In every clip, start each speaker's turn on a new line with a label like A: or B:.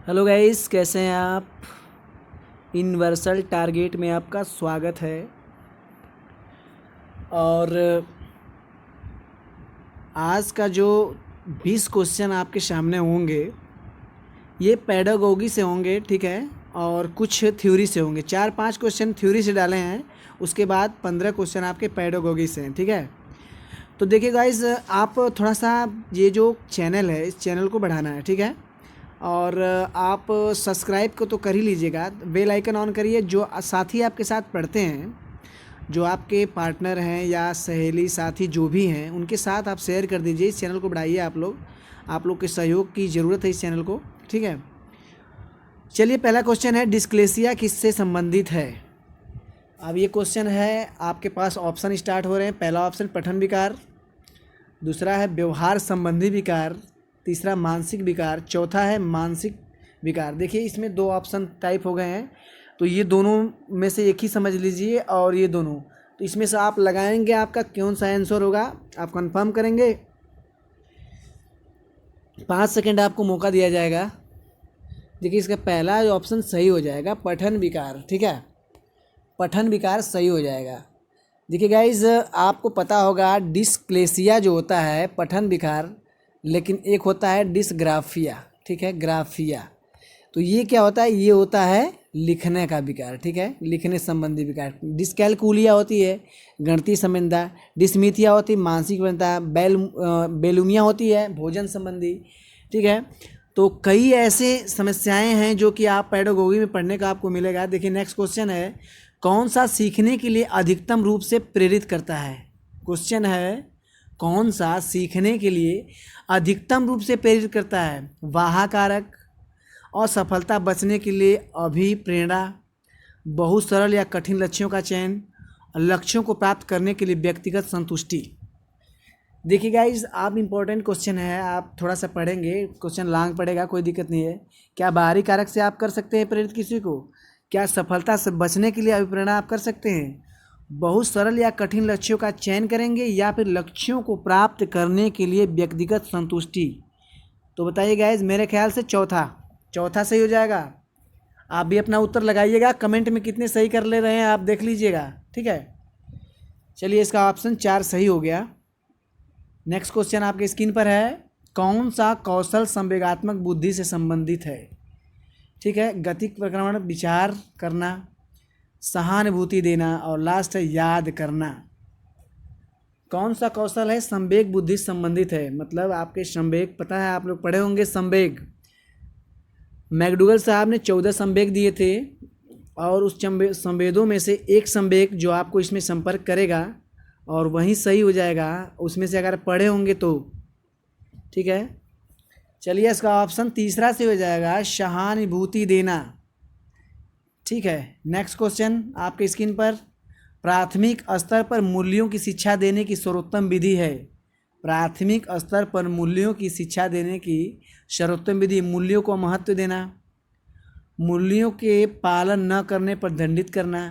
A: Hello guys, कैसे हैं आप। यूनिवर्सल टारगेट में आपका स्वागत है। और आज का जो 20 क्वेश्चन आपके सामने होंगे ये पेडागोगी से होंगे, ठीक है। और कुछ थ्योरी से होंगे। 4-5 क्वेश्चन थ्योरी से डाले हैं, उसके बाद 15 क्वेश्चन आपके पेडागोगी से हैं, ठीक है। तो देखिए गाइस, आप थोड़ा सा ये जो चैनल है इस चैनल को बढ़ाना है, ठीक है। और आप सब्सक्राइब को तो कर ही लीजिएगा, बेल आइकन ऑन करिए। जो साथी आपके साथ पढ़ते हैं, जो आपके पार्टनर हैं या सहेली साथी जो भी हैं, उनके साथ आप शेयर कर दीजिए। इस चैनल को बढ़ाइए। आप लोग के सहयोग की ज़रूरत है इस चैनल को, ठीक है। चलिए, पहला क्वेश्चन है, डिस्क्लेसिया किससे संबंधित है। अब ये क्वेश्चन है, आपके पास ऑप्शन स्टार्ट हो रहे हैं। पहला ऑप्शन पठन विकार, दूसरा है व्यवहार संबंधी विकार, तीसरा मानसिक विकार, चौथा है मानसिक विकार। देखिए, इसमें 2 ऑप्शन टाइप हो गए हैं, तो ये दोनों में से एक ही समझ लीजिए। और ये दोनों, तो इसमें से आप लगाएंगे, आपका कौन सा आंसर होगा आप कंफर्म करेंगे। 5 सेकंड आपको मौका दिया जाएगा। देखिए, इसका पहला ऑप्शन सही हो जाएगा, पठन विकार, ठीक है। पठन विकार सही हो जाएगा। देखिए गाइज, आपको पता होगा डिस्क्लेसिया जो होता है पठन विकार, लेकिन एक होता है डिस्ग्राफिया, ठीक है, ग्राफिया। तो ये क्या होता है, ये होता है लिखने का विकार, ठीक है, लिखने संबंधी विकार। डिस्कैलकुलिया होती है गणितीय संबंधा, डिस्मिथिया होती है मानसिक संबंधा, बेलुमिया होती है भोजन संबंधी, ठीक है। तो कई ऐसे समस्याएं हैं जो कि आप पेडागोगी में पढ़ने का आपको मिलेगा। देखिए, नेक्स्ट क्वेश्चन है, कौन सा सीखने के लिए अधिकतम रूप से प्रेरित करता है। क्वेश्चन है, कौन सा सीखने के लिए अधिकतम रूप से प्रेरित करता है। वाह कारक, असफलता बचने के लिए अभिप्रेरणा, बहुत सरल या कठिन लक्ष्यों का चयन, लक्ष्यों को प्राप्त करने के लिए व्यक्तिगत संतुष्टि। देखिए गाइज, आप इम्पोर्टेंट क्वेश्चन है, आप थोड़ा सा पढ़ेंगे, क्वेश्चन लॉन्ग पड़ेगा, कोई दिक्कत नहीं है। क्या बाहरी कारक से आप कर सकते हैं प्रेरित किसी को। क्या सफलता से बचने के लिए अभिप्रेरणा आप कर सकते हैं। बहुत सरल या कठिन लक्ष्यों का चयन करेंगे, या फिर लक्ष्यों को प्राप्त करने के लिए व्यक्तिगत संतुष्टि। तो बताइए गाइज, मेरे ख्याल से चौथा सही हो जाएगा। आप भी अपना उत्तर लगाइएगा, कमेंट में कितने सही कर ले रहे हैं आप देख लीजिएगा, ठीक है। चलिए, इसका ऑप्शन 4 सही हो गया। नेक्स्ट क्वेश्चन आपके स्क्रीन पर है, कौन सा कौशल संवेगात्मक बुद्धि से संबंधित है, ठीक है। गतिक प्रक्रमण, विचार करना, सहानुभूति देना, और लास्ट है याद करना। कौन सा कौशल है संवेग बुद्धि से संबंधित है, मतलब आपके संवेग पता है, आप लोग पढ़े होंगे संवेग। मैकडूगल साहब ने 14 संवेग दिए थे, और उस संवेदों में से एक संवेग जो आपको इसमें संपर्क करेगा और वहीं सही हो जाएगा, उसमें से अगर पढ़े होंगे तो, ठीक है। चलिए, इसका ऑप्शन तीसरा से हो जाएगा, सहानुभूति देना, ठीक है। नेक्स्ट क्वेश्चन आपके स्क्रीन पर, प्राथमिक स्तर पर मूल्यों की शिक्षा देने की सर्वोत्तम विधि है। प्राथमिक स्तर पर मूल्यों की शिक्षा देने की सर्वोत्तम विधि, मूल्यों को महत्व देना, मूल्यों के पालन न करने पर दंडित करना,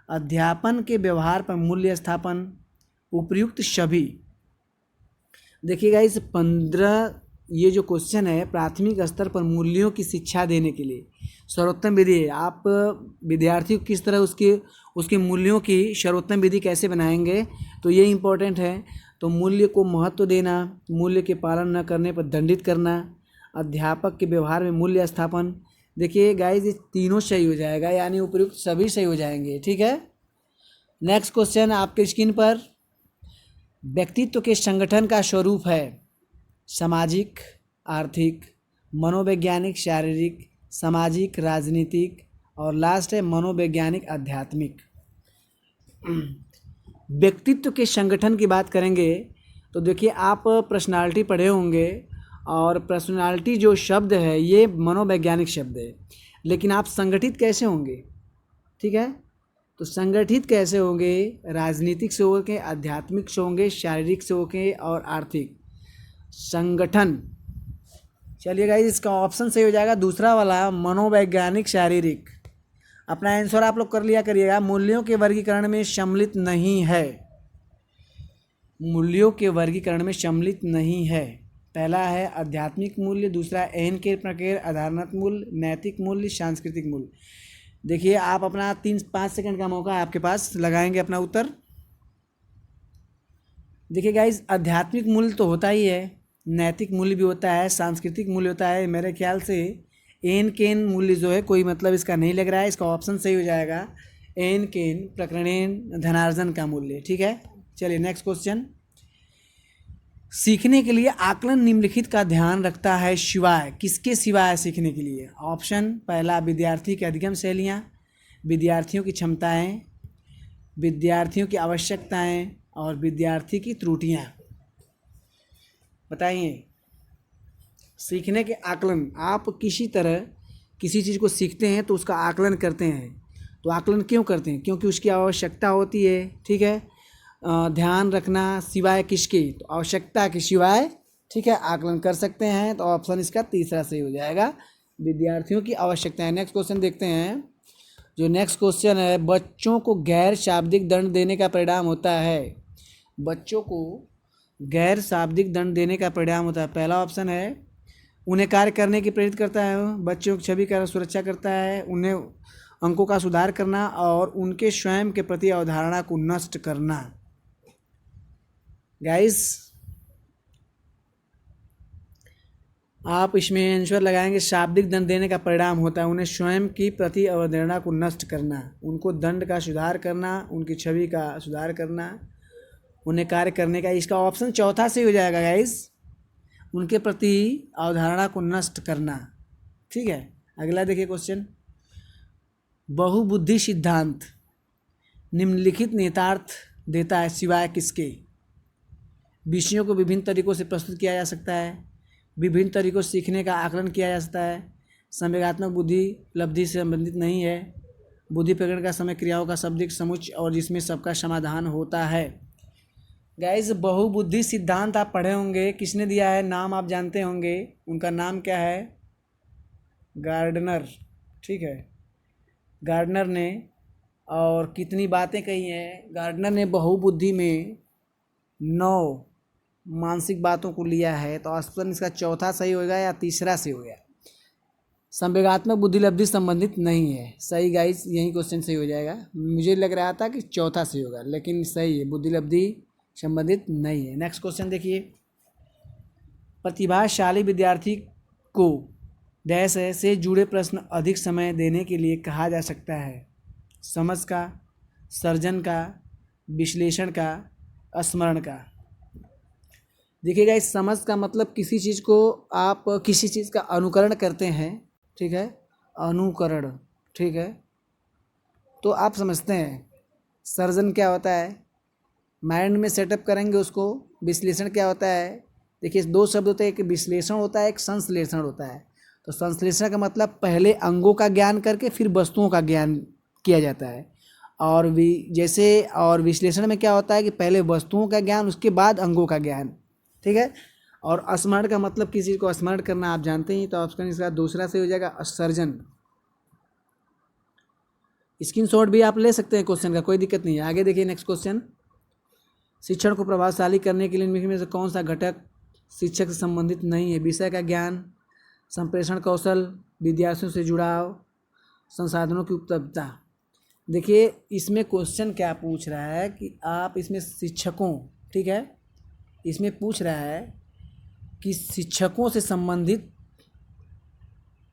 A: अध्यापन के व्यवहार पर मूल्य स्थापन, उपयुक्त सभी। देखिएगा, इस 15 ये जो क्वेश्चन है, प्राथमिक स्तर पर मूल्यों की शिक्षा देने के लिए सर्वोत्तम विधि है। आप विद्यार्थी को किस तरह उसके मूल्यों की सर्वोत्तम विधि कैसे बनाएंगे, तो ये इम्पोर्टेंट है। तो मूल्य को महत्व देना, मूल्य के पालन न करने पर दंडित करना, अध्यापक के व्यवहार में मूल्य स्थापन। देखिए गाइस, ये तीनों सही हो जाएगा, यानी उपयुक्त सभी सही हो जाएंगे, ठीक है। नेक्स्ट क्वेश्चन आपके स्क्रीन पर, व्यक्तित्व के संगठन का स्वरूप है सामाजिक, आर्थिक, मनोवैज्ञानिक, शारीरिक, सामाजिक, राजनीतिक, और लास्ट है मनोवैज्ञानिक, आध्यात्मिक। व्यक्तित्व के संगठन की बात करेंगे तो देखिए, आप पर्सनालिटी पढ़े होंगे, और पर्सनालिटी जो शब्द है ये मनोवैज्ञानिक शब्द है, लेकिन आप संगठित कैसे होंगे, ठीक है। तो संगठित कैसे होंगे, राजनीतिक से होके, आध्यात्मिक से होंगे, शारीरिक से होके, और आर्थिक। संगठन, चलिए गाइस, इसका ऑप्शन सही हो जाएगा दूसरा वाला, मनोवैज्ञानिक, शारीरिक। अपना आंसर आप लोग कर लिया करिएगा। मूल्यों के वर्गीकरण में सम्मिलित नहीं है, मूल्यों के वर्गीकरण में सम्मिलित नहीं है, पहला है आध्यात्मिक मूल्य, दूसरा एन के प्रकार, आधारनात्मक मूल्य, नैतिक मूल्य, सांस्कृतिक मूल्य। देखिए आप अपना 3-5 सेकंड का मौका आपके पास लगाएंगे अपना उत्तर। देखिए गाइज, आध्यात्मिक मूल्य तो होता ही है, नैतिक मूल्य भी होता है, सांस्कृतिक मूल्य होता है। मेरे ख्याल से एन केन मूल्य जो है कोई मतलब इसका नहीं लग रहा है, इसका ऑप्शन सही हो जाएगा एन केन प्रकरणेन धनार्जन का मूल्य। ठीक है, चलिए नेक्स्ट क्वेश्चन। सीखने के लिए आकलन निम्नलिखित का ध्यान रखता है सिवाय, किसके सिवाय सीखने के लिए? ऑप्शन पहला विद्यार्थी की अधिगम शैलियाँ, विद्यार्थियों की क्षमताएं, विद्यार्थियों की आवश्यकताएं और विद्यार्थी की त्रुटियां। बताइए, सीखने के आकलन, आप किसी तरह किसी चीज़ को सीखते हैं तो उसका आकलन करते हैं। तो आकलन क्यों करते हैं? क्योंकि उसकी आवश्यकता होती है। ठीक है, ध्यान रखना सिवाय किसके? तो आवश्यकता के सिवाय, ठीक है, आकलन कर सकते हैं। तो ऑप्शन इसका तीसरा सही हो जाएगा, विद्यार्थियों की आवश्यकताएं। नेक्स्ट क्वेश्चन देखते हैं। जो नेक्स्ट क्वेश्चन है, बच्चों को गैर शाब्दिक दंड देने का परिणाम होता है। बच्चों को गैर शाब्दिक दंड देने का परिणाम होता है। पहला ऑप्शन है उन्हें कार्य करने की प्रेरित करता है, बच्चों की छवि का सुरक्षा करता है, उन्हें अंकों का सुधार करना और उनके स्वयं के प्रति अवधारणा को नष्ट करना। गाइस आप इसमें आंसर लगाएंगे, शाब्दिक दंड देने का परिणाम होता है उन्हें स्वयं की प्रति अवधारणा को नष्ट करना, उनको दंड का सुधार करना, उनकी छवि का सुधार करना, उन्हें कार्य करने का। इसका ऑप्शन चौथा से हो जाएगा गाइस, उनके प्रति अवधारणा को नष्ट करना। ठीक है, अगला देखिए क्वेश्चन। बहुबुद्धि सिद्धांत निम्नलिखित नेतार्थ देता है सिवाय किसके? विषयों को विभिन्न तरीकों से प्रस्तुत किया जा सकता है, विभिन्न तरीकों से सीखने का आकलन किया जा सकता है, संवेगात्मक बुद्धि उपलब्धि से संबंधित नहीं है, बुद्धि प्रकरण का समय क्रियाओं का शाब्दिक समुच्चय और जिसमें सबका समाधान होता है। गाइस बहुबुद्धि सिद्धांत आप पढ़े होंगे, किसने दिया है? नाम आप जानते होंगे, उनका नाम क्या है? गार्डनर। ठीक है, गार्डनर ने, और कितनी बातें कही हैं गार्डनर ने? बहुबुद्धि में 9 मानसिक बातों को लिया है। तो ऑप्शन इसका चौथा सही होगा या तीसरा सही होगा? संवेगात्मक बुद्धि लब्धि संबंधित नहीं है। सही गाइस, यही क्वेश्चन सही हो जाएगा। मुझे लग रहा था कि चौथा सही होगा, लेकिन सही है, बुद्धि लब्धि संबंधित नहीं है। नेक्स्ट क्वेश्चन देखिए। प्रतिभाशाली विद्यार्थी को डैश से जुड़े प्रश्न अधिक समय देने के लिए कहा जा सकता है? समझ का, सर्जन का, विश्लेषण का, स्मरण का। देखिएगा, इस समझ का मतलब किसी चीज़ को आप किसी चीज़ का अनुकरण करते हैं। ठीक है, अनुकरण। ठीक है, तो आप समझते हैं। सर्जन क्या होता है? माइंड में सेटअप करेंगे उसको। विश्लेषण क्या होता है? देखिए 2 शब्द होते हैं, एक विश्लेषण होता है, एक संश्लेषण होता है। तो संश्लेषण का मतलब पहले अंगों का ज्ञान करके फिर वस्तुओं का ज्ञान किया जाता है। और विश्लेषण में क्या होता है कि पहले वस्तुओं का ज्ञान, उसके बाद अंगों का ज्ञान। ठीक है, और स्मरण का मतलब किसी चीज़ को स्मरण करना आप जानते ही। तो ऑप्शन इसका दूसरा से हो जाएगा, सर्जन। स्क्रीनशॉट भी आप ले सकते हैं क्वेश्चन का, कोई दिक्कत नहीं है। आगे देखिए नेक्स्ट क्वेश्चन। शिक्षण को प्रभावशाली करने के लिए निम्नलिखित में से कौन सा घटक शिक्षक से संबंधित नहीं है? विषय का ज्ञान, संप्रेषण कौशल, विद्यार्थियों से जुड़ाव, संसाधनों की उपलब्धता। देखिए इसमें क्वेश्चन क्या पूछ रहा है कि आप इसमें शिक्षकों, ठीक है, इसमें पूछ रहा है कि शिक्षकों से संबंधित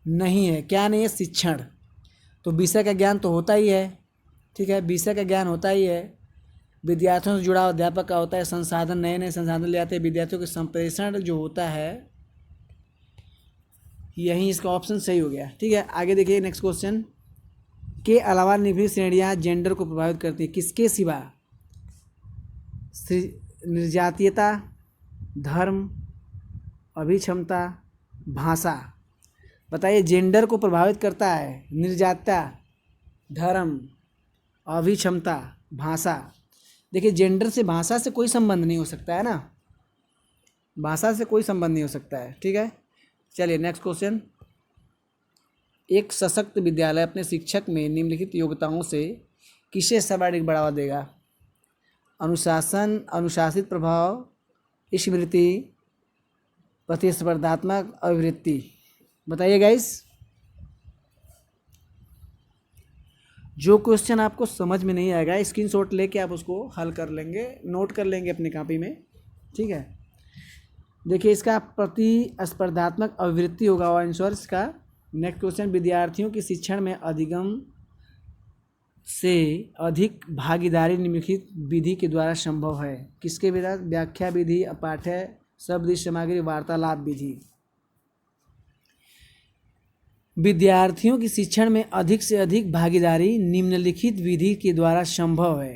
A: नहीं है। क्या नहीं है? शिक्षण। तो विषय का ज्ञान तो होता ही है। ठीक है, विषय का ज्ञान होता ही है। विद्यार्थियों से जुड़ाव अध्यापक का होता है। संसाधन, नए नए संसाधन ले आते हैं। विद्यार्थियों के संप्रेषण जो होता है, यही इसका ऑप्शन सही हो गया। ठीक है, आगे देखिए नेक्स्ट क्वेश्चन। के अलावा निम्नलिखित श्रेणियाँ जेंडर को प्रभावित करती हैं? किसके सिवा? निर्जातीयता, धर्म, अभिक्षमता, भाषा। बताइए, जेंडर को प्रभावित करता है निर्जातीयता, धर्म, अभिक्षमता, भाषा। देखिए जेंडर से, भाषा से कोई संबंध नहीं हो सकता है ना, भाषा से कोई संबंध नहीं हो सकता है। ठीक है, चलिए नेक्स्ट क्वेश्चन। एक सशक्त विद्यालय अपने शिक्षक में निम्नलिखित योग्यताओं से किसे सर्वाधिक बढ़ावा देगा? अनुशासन, अनुशासित प्रभाव, स्मृति, प्रतिस्पर्धात्मक अभिवृत्ति। बताइए गाइस, जो क्वेश्चन आपको समझ में नहीं आएगा स्क्रीनशॉट लेके आप उसको हल कर लेंगे, नोट कर लेंगे अपनी कॉपी में, ठीक है। देखिए इसका प्रतिस्पर्धात्मक अभिवृत्ति होगा आंसर इसका। नेक्स्ट क्वेश्चन, विद्यार्थियों की शिक्षण में अधिगम से अधिक भागीदारी निम्नलिखित विधि के द्वारा संभव है। किसके द्वारा? व्याख्या विधि, पाठ्य शब्द सामग्री, वार्तालाप विधि। विद्यार्थियों की शिक्षण में अधिक से अधिक भागीदारी निम्नलिखित विधि के द्वारा संभव है।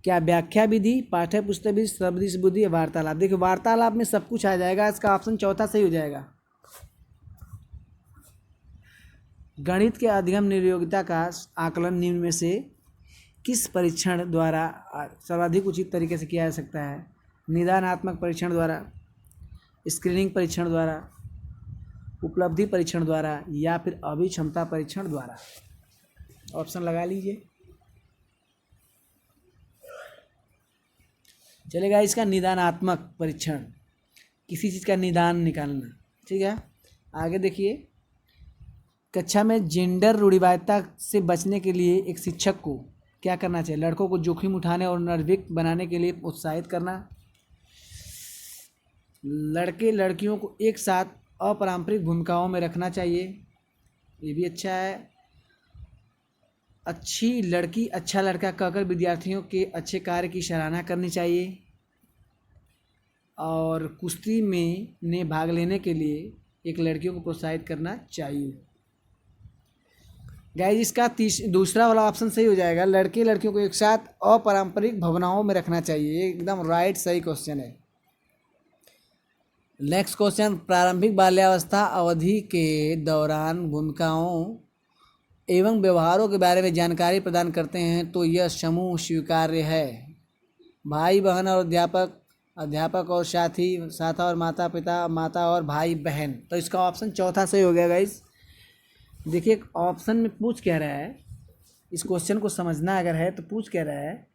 A: क्या? व्याख्या विधि, पाठ्य पुस्तक विधि, शब्द बुद्धि, वार्तालाप। देखिए वार्तालाप में सब कुछ आ जाएगा, इसका ऑप्शन चौथा सही हो जाएगा। गणित के अधिगम नियोगिता का आकलन निम्न में से किस परीक्षण द्वारा सर्वाधिक उचित तरीके से किया जा सकता है? निदानात्मक परीक्षण द्वारा, स्क्रीनिंग परीक्षण द्वारा, उपलब्धि परीक्षण द्वारा, या फिर अभिक्षमता परीक्षण द्वारा। ऑप्शन लगा लीजिए। चलेगा इसका निदानात्मक परीक्षण, किसी चीज़ का निदान निकालना, ठीक है। आगे देखिए, कक्षा में जेंडर रूढ़िवादिता से बचने के लिए एक शिक्षक को क्या करना चाहिए? लड़कों को जोखिम उठाने और निर्भीक बनाने के लिए उत्साहित करना। लड़के लड़कियों को एक साथ अपारंपरिक भूमिकाओं में रखना चाहिए, ये भी अच्छा है। अच्छी लड़की अच्छा लड़का कहकर विद्यार्थियों के अच्छे कार्य की सराहना करनी चाहिए। और कुश्ती में भाग लेने के लिए एक लड़कियों को प्रोत्साहित करना चाहिए। गाइस इसका दूसरा वाला ऑप्शन सही हो जाएगा, लड़के लड़कियों को एक साथ अपारंपरिक भावनाओं में रखना चाहिए, एकदम राइट सही क्वेश्चन है। नेक्स्ट क्वेश्चन, प्रारंभिक बाल्यावस्था अवधि के दौरान भूमिकाओं एवं व्यवहारों के बारे में जानकारी प्रदान करते हैं तो यह समूह स्वीकार्य है। भाई बहन और अध्यापक, अध्यापक और साथी, साथा और माता पिता, माता और भाई बहन। तो इसका ऑप्शन चौथा सही हो गया गाइस। देखिए ऑप्शन में पूछ क्या रहा है, इस क्वेश्चन को समझना अगर है तो पूछ क्या रहा है,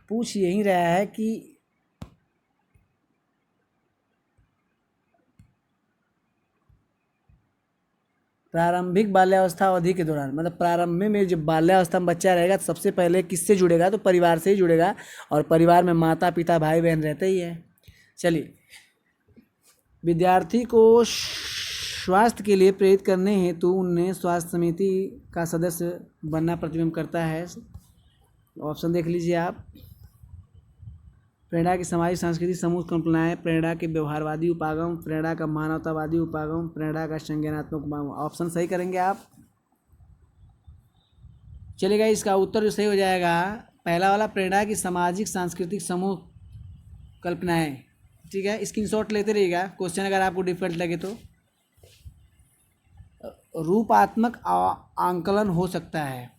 A: पूछ यही रहा है कि प्रारंभिक बाल्यावस्था अवधि के दौरान, मतलब प्रारंभ में जब बाल्यावस्था में बच्चा रहेगा तो सबसे पहले किससे जुड़ेगा? तो परिवार से ही जुड़ेगा, और परिवार में माता पिता भाई बहन रहते ही है। चलिए, विद्यार्थी को स्वास्थ्य के लिए प्रेरित करने हेतु उन्हें स्वास्थ्य समिति का सदस्य बनना प्रतिबिंब करता है। ऑप्शन देख लीजिए आप। प्रेरणा की सामाजिक सांस्कृतिक समूह कल्पनाएं, प्रेरणा के व्यवहारवादी उपागम, प्रेरणा का मानवतावादी उपागम, प्रेरणा का संज्ञानात्मक उपागम। ऑप्शन सही करेंगे आप। चलेगा इसका उत्तर जो सही हो जाएगा पहला वाला, प्रेरणा की सामाजिक सांस्कृतिक समूह कल्पनाएं, ठीक है। स्क्रीनशॉट लेते रहिएगा, क्वेश्चन अगर आपको डिफिकल्ट लगे तो। रूपात्मक आंकलन हो सकता है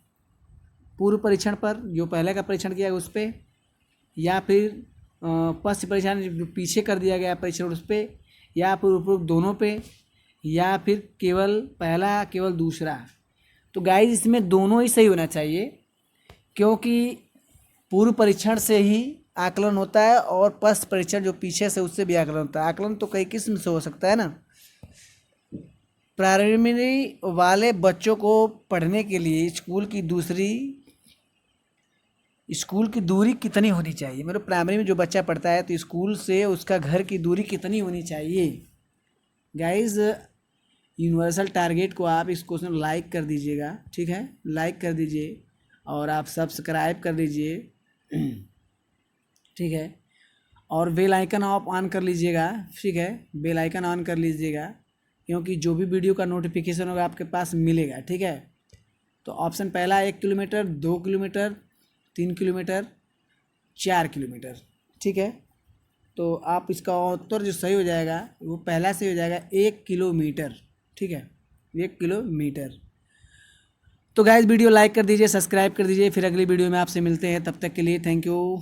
A: पूर्व परीक्षण पर, जो पहले का परीक्षण किया उस पर, या फिर पश्चिम परीक्षण जो पीछे कर दिया गया परीक्षण उस पर, या फिर उपरोक्त दोनों पे, या फिर केवल पहला केवल दूसरा। तो गाइस इसमें दोनों ही सही होना चाहिए, क्योंकि पूर्व परीक्षण से ही आकलन होता है और पश्चिम परीक्षण जो पीछे से उससे भी आकलन होता है। आकलन तो कई किस्म से हो सकता है ना। प्राइमरी वाले बच्चों को पढ़ने के लिए स्कूल की दूरी कितनी होनी चाहिए? मतलब प्राइमरी में जो बच्चा पढ़ता है तो स्कूल से उसका घर की दूरी कितनी होनी चाहिए? गाइस यूनिवर्सल टारगेट को आप इस क्वेश्चन लाइक कर दीजिएगा, ठीक है, लाइक कर दीजिए और आप सब्सक्राइब कर दीजिए, ठीक है, और बेल आइकन आप ऑन कर लीजिएगा, ठीक है, बेल आइकन ऑन कर लीजिएगा, क्योंकि जो भी वीडियो का नोटिफिकेशन होगा आपके पास मिलेगा, ठीक है। तो ऑप्शन पहला 1 किलोमीटर, 2 किलोमीटर, 3 किलोमीटर, 4 किलोमीटर, ठीक है। तो आप इसका उत्तर जो सही हो जाएगा वो पहला सही हो जाएगा 1 किलोमीटर, ठीक है, 1 किलोमीटर। तो गाइस वीडियो लाइक कर दीजिए, सब्सक्राइब कर दीजिए, फिर अगली वीडियो में आपसे मिलते हैं, तब तक के लिए थैंक यू।